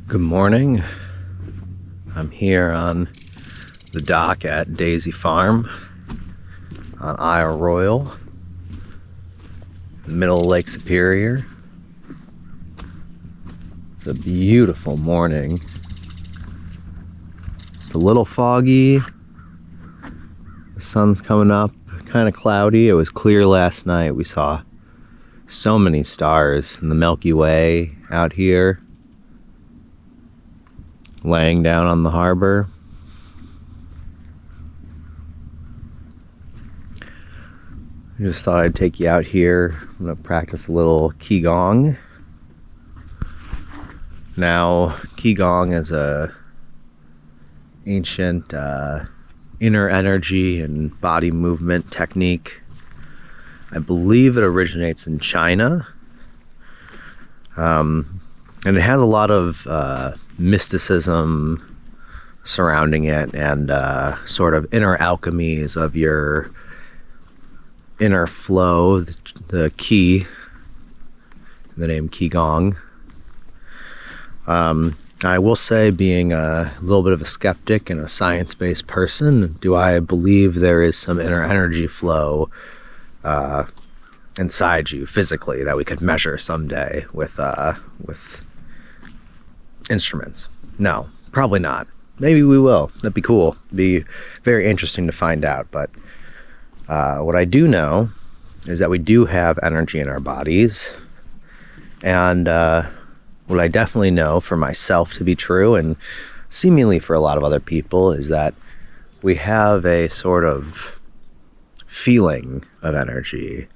Good morning. I'm here on the dock at Daisy Farm on Royale, in the middle of Lake Superior. It's a beautiful morning. It's a little foggy. The sun's coming up, kind of cloudy. It was clear last night. We saw so many stars in the Milky Way out here, laying down on the harbor. I just thought I'd take you out here. I'm going to practice a little qigong. Now, qigong is a ancient inner energy and body movement technique. I believe it originates in China. And it has a lot of mysticism surrounding it, and sort of inner alchemies of your inner flow, the qi, the name qigong. I will say, being a little bit of a skeptic and a science-based person, do I believe there is some inner energy flow inside you physically that we could measure someday with instruments? No, probably not. Maybe we will. That'd be cool. Be very interesting to find out. But what I do know is that we do have energy in our bodies, and what I definitely know for myself to be true, and seemingly for a lot of other people, is that we have a sort of feeling of energy,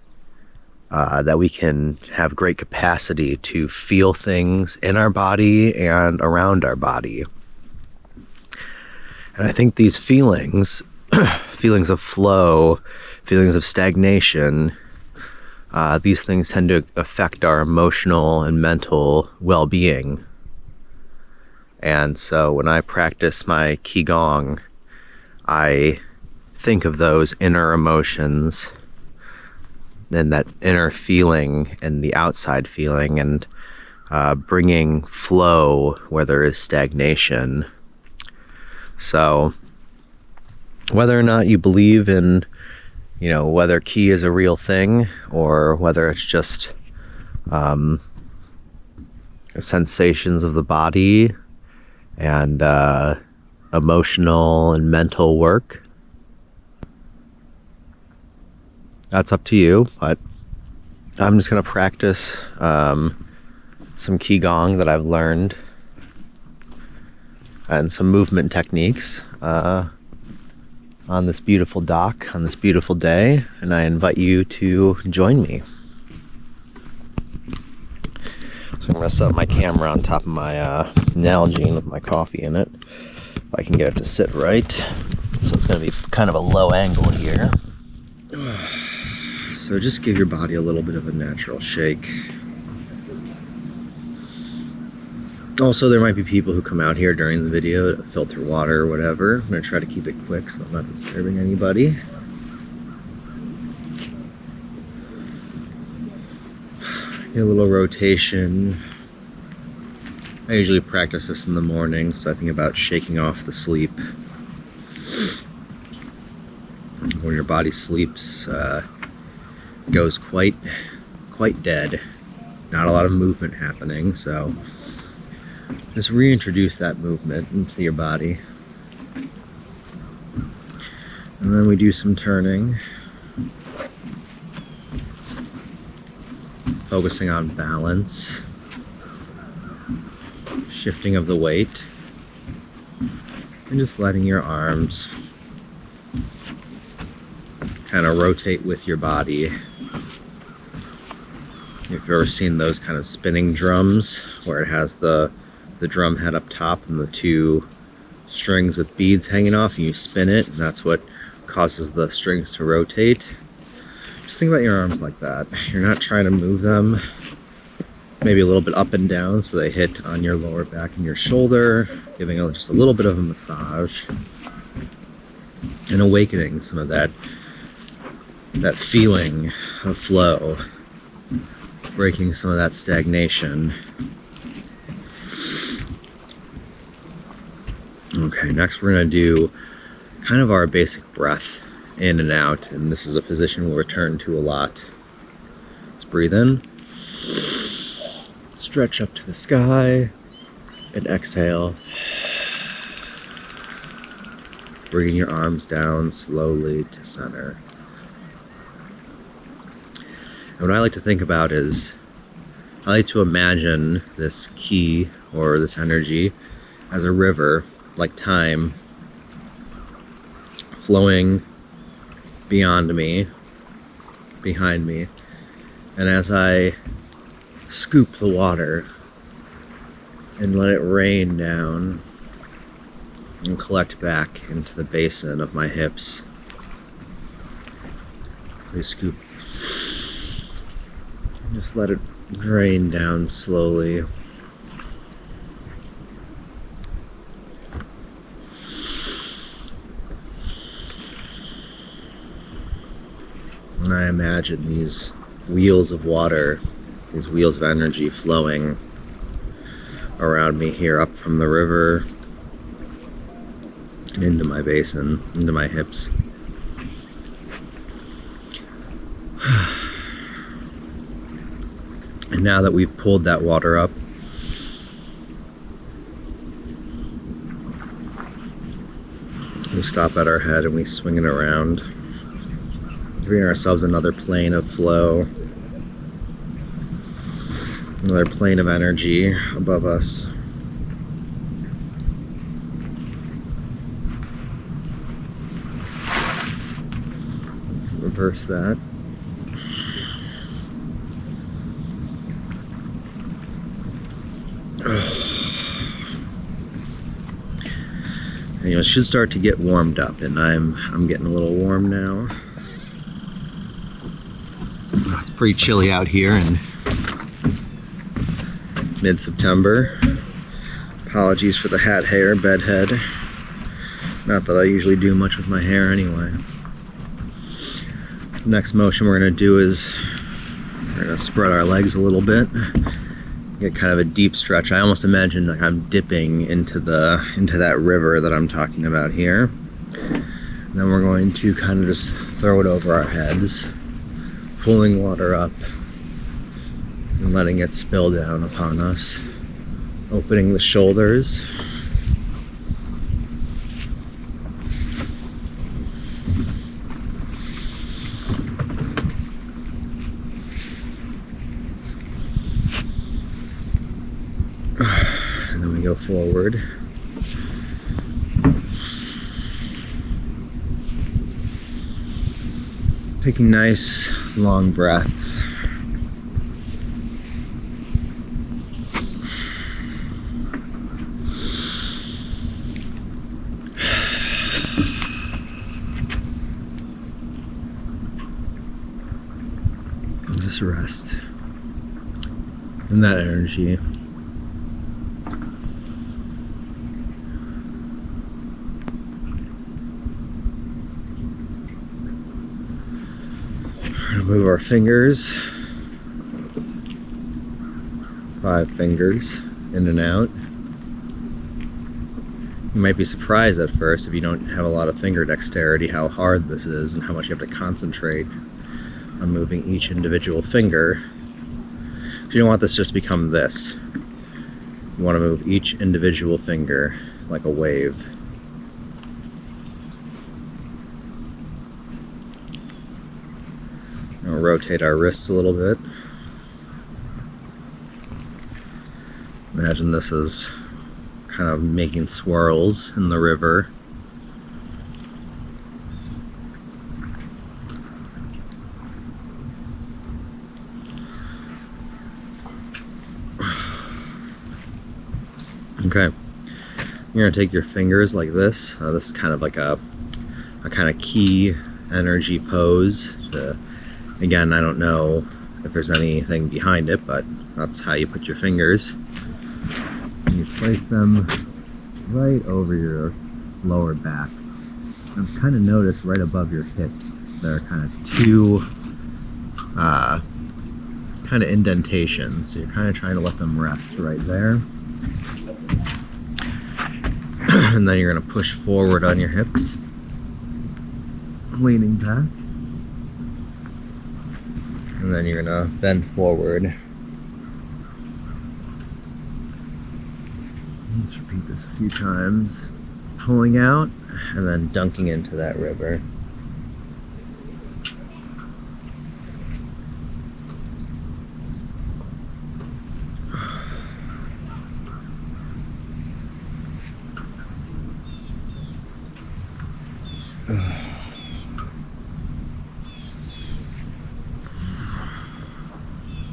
that we can have great capacity to feel things in our body and around our body. And I think these feelings, feelings of flow, feelings of stagnation, these things tend to affect our emotional and mental well-being. And so when I practice my qigong, I think of those inner emotions and that inner feeling and the outside feeling, and bringing flow where there is stagnation. So whether or not you believe in, whether qi is a real thing, or whether it's just sensations of the body and emotional and mental work, that's up to you. But I'm just going to practice some qigong that I've learned, and some movement techniques on this beautiful dock, on this beautiful day, and I invite you to join me. So I'm going to set my camera on top of my Nalgene with my coffee in it, if I can get it to sit right. So it's going to be kind of a low angle here. So just give your body a little bit of a natural shake. Also, there might be people who come out here during the video to filter water or whatever. I'm going to try to keep it quick so I'm not disturbing anybody. Get a little rotation. I usually practice this in the morning, so I think about shaking off the sleep. When your body sleeps, goes quite dead. Not a lot of movement happening, so just reintroduce that movement into your body. And then we do some turning, focusing on balance, shifting of the weight, and just letting your arms kind of rotate with your body. If you've ever seen those kind of spinning drums, where it has the drum head up top and the two strings with beads hanging off, and you spin it, and that's what causes the strings to rotate. Just think about your arms like that. You're not trying to move them. Maybe a little bit up and down so they hit on your lower back and your shoulder, giving just a little bit of a massage and awakening some of that feeling of flow, breaking some of that stagnation. Okay, next we're going to do kind of our basic breath in and out, and this is a position we'll return to a lot. Let's breathe in, stretch up to the sky, and exhale. Bringing your arms down slowly to center. And what I like to think about is, I like to imagine this ki, or this energy, as a river, like time, flowing beyond me, behind me. And as I scoop the water and let it rain down and collect back into the basin of my hips, we scoop and just let it drain down slowly. And I imagine these wheels of water, these wheels of energy flowing around me here, up from the river and into my basin, into my hips. And now that we've pulled that water up, we stop at our head and we swing it around, giving ourselves another plane of flow, another plane of energy above us. Reverse that. And, it should start to get warmed up, and I'm getting a little warm now. It's pretty chilly out here in mid-September. Apologies for the hat hair, bed head. Not that I usually do much with my hair anyway. The next motion we're going to do is we're going to spread our legs a little bit. Get kind of a deep stretch. I almost imagine like I'm dipping into that river that I'm talking about here. And then we're going to kind of just throw it over our heads, pulling water up and letting it spill down upon us, opening the shoulders. And then we go forward. Taking nice long breaths. And just rest in that energy. Move our fingers, 5 fingers in and out. You might be surprised at first, if you don't have a lot of finger dexterity, how hard this is and how much you have to concentrate on moving each individual finger. So you don't want this to just become this. You want to move each individual finger like a wave. We'll rotate our wrists a little bit. Imagine this is kind of making swirls in the river. Okay, you're gonna take your fingers like this. This is kind of like a kind of key energy pose. Again, I don't know if there's anything behind it, but that's how you put your fingers. And you place them right over your lower back. I've kind of noticed right above your hips there are kind of 2 kind of indentations. So you're kind of trying to let them rest right there. And then you're going to push forward on your hips, leaning back. And then you're going to bend forward. Let's repeat this a few times. Pulling out and then dunking into that river.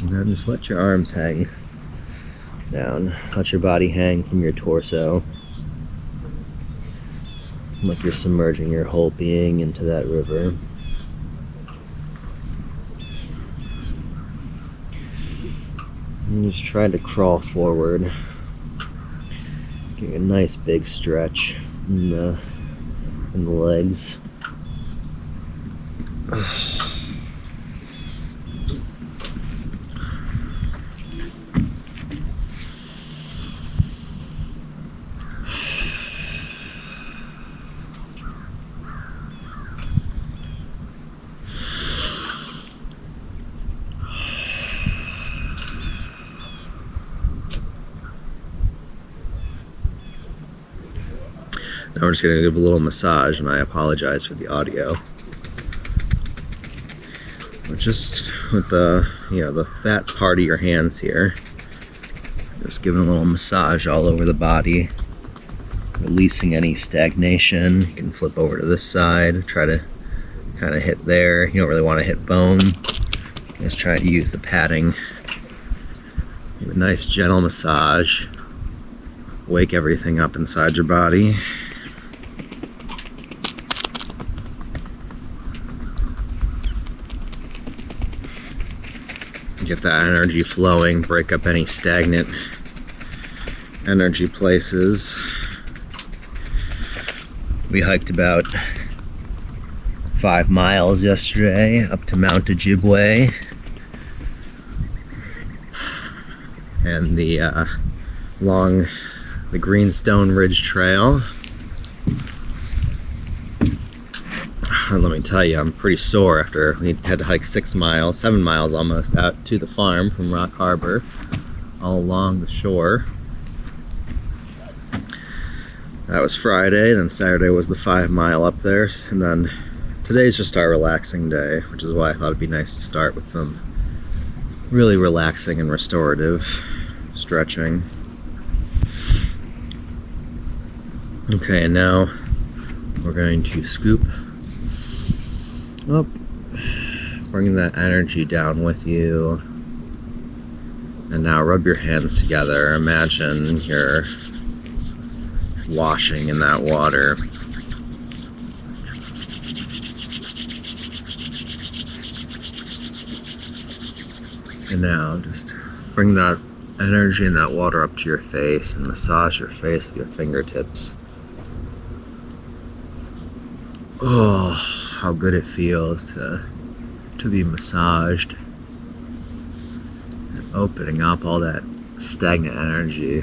And then just let your arms hang down. Let your body hang from your torso. Like you're submerging your whole being into that river. And just try to crawl forward. Give you a nice big stretch in the legs. Now we're just going to give a little massage, and I apologize for the audio. But just with the, the fat part of your hands here, just giving a little massage all over the body, releasing any stagnation. You can flip over to this side, try to kind of hit there. You don't really want to hit bone. Just try to use the padding. Give a nice gentle massage. Wake everything up inside your body. Get that energy flowing, break up any stagnant energy places. We hiked about 5 miles yesterday up to Mount Ojibwe and along the Greenstone Ridge Trail. Let me tell you, I'm pretty sore after we had to hike 7 miles almost, out to the farm from Rock Harbor, all along the shore. That was Friday, then Saturday was the 5 mile up there, and then today's just our relaxing day, which is why I thought it'd be nice to start with some really relaxing and restorative stretching. Okay, and now we're going to scoop up, bring that energy down with you, and now rub your hands together. Imagine you're washing in that water. And now just bring that energy and that water up to your face and massage your face with your fingertips. Oh, how good it feels to be massaged and opening up all that stagnant energy.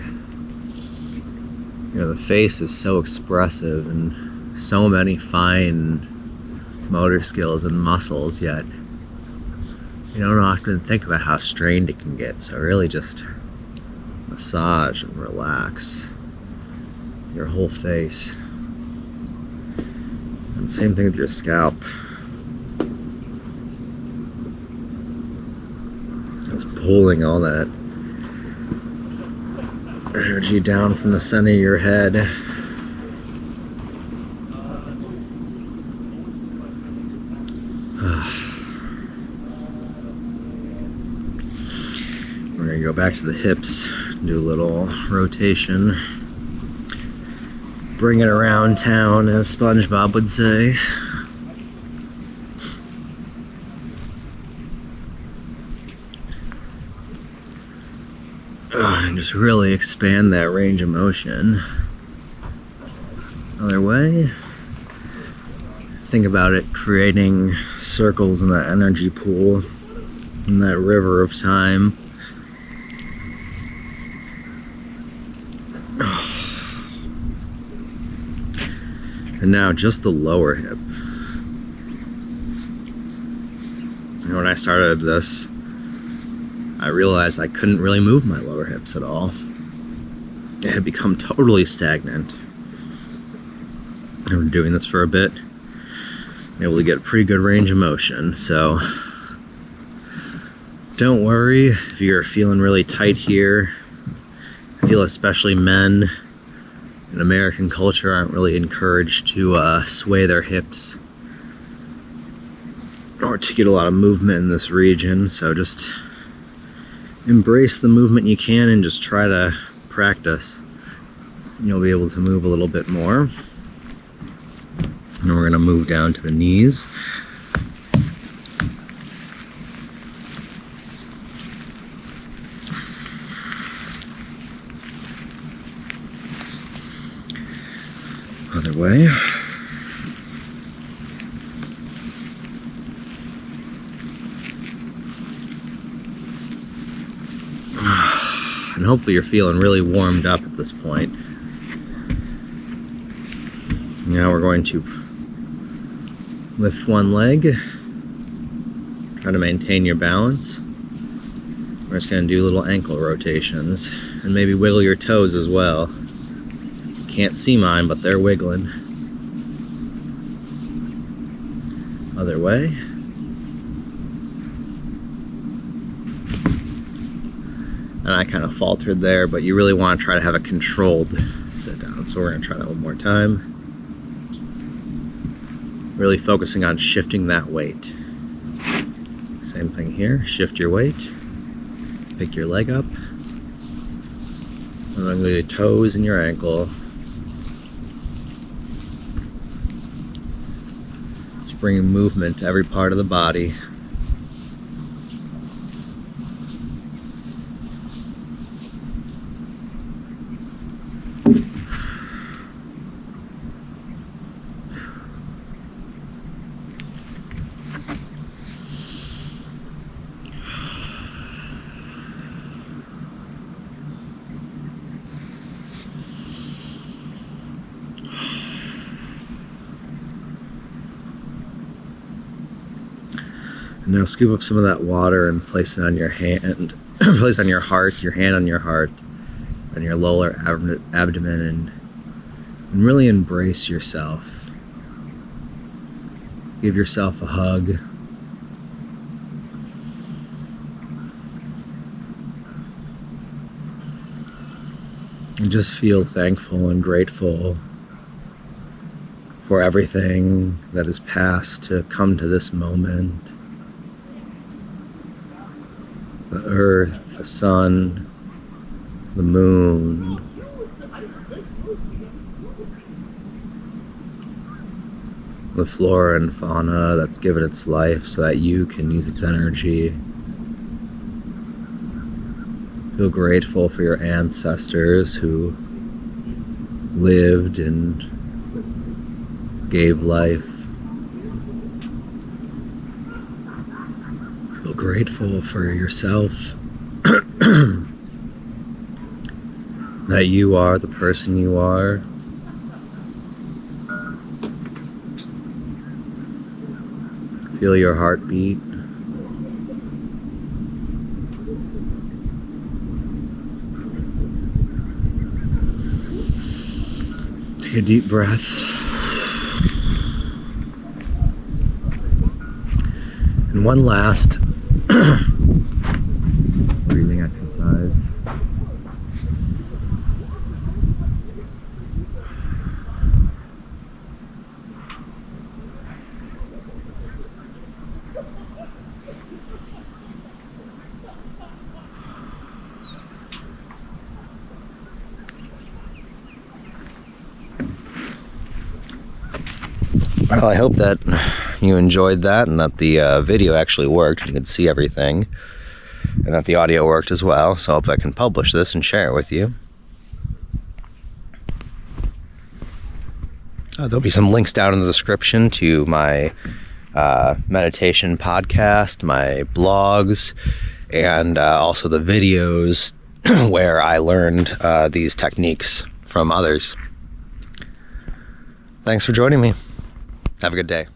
The face is so expressive and so many fine motor skills and muscles, yet you don't often think about how strained it can get. So really just massage and relax your whole face. And same thing with your scalp. Just pulling all that energy down from the center of your head. We're going to go back to the hips, do a little rotation. Bring it around town, as SpongeBob would say. And just really expand that range of motion. Other way. Think about it creating circles in that energy pool, in that river of time. And now just the lower hip. When I started this, I realized I couldn't really move my lower hips at all. It had become totally stagnant. I've been doing this for a bit. I'm able to get a pretty good range of motion, so don't worry if you're feeling really tight here. I feel especially men in American culture aren't really encouraged to sway their hips or to get a lot of movement in this region, so just embrace the movement you can and just try to practice. You'll be able to move a little bit more. And we're going to move down to the knees. Other way. And hopefully you're feeling really warmed up at this point. Now we're going to lift one leg, try to maintain your balance. We're just going to do little ankle rotations and maybe wiggle your toes as well. You can't see mine, but they're wiggling. Other way. And I kind of faltered there, but you really want to try to have a controlled sit down. So we're going to try that one more time. Really focusing on shifting that weight. Same thing here, shift your weight, pick your leg up, and then your toes and your ankle. Just bringing movement to every part of the body. And now scoop up some of that water and place it on your hand, place it on your heart, your hand on your heart, and your lower abdomen, and really embrace yourself. Give yourself a hug. And just feel thankful and grateful for everything that has passed to come to this moment. The earth, the sun, the moon, the flora and fauna that's given its life so that you can use its energy. Feel grateful for your ancestors who lived and gave life. Feel grateful for yourself, that you are the person you are. Feel your heartbeat. Take a deep breath. And one last breathing exercise. Well, I hope that you enjoyed that and that the video actually worked. You could see everything, and that the audio worked as well. So I hope I can publish this and share it with you. There'll be some links down in the description to my meditation podcast, my blogs, and also the videos where I learned these techniques from others. Thanks for joining me. Have a good day.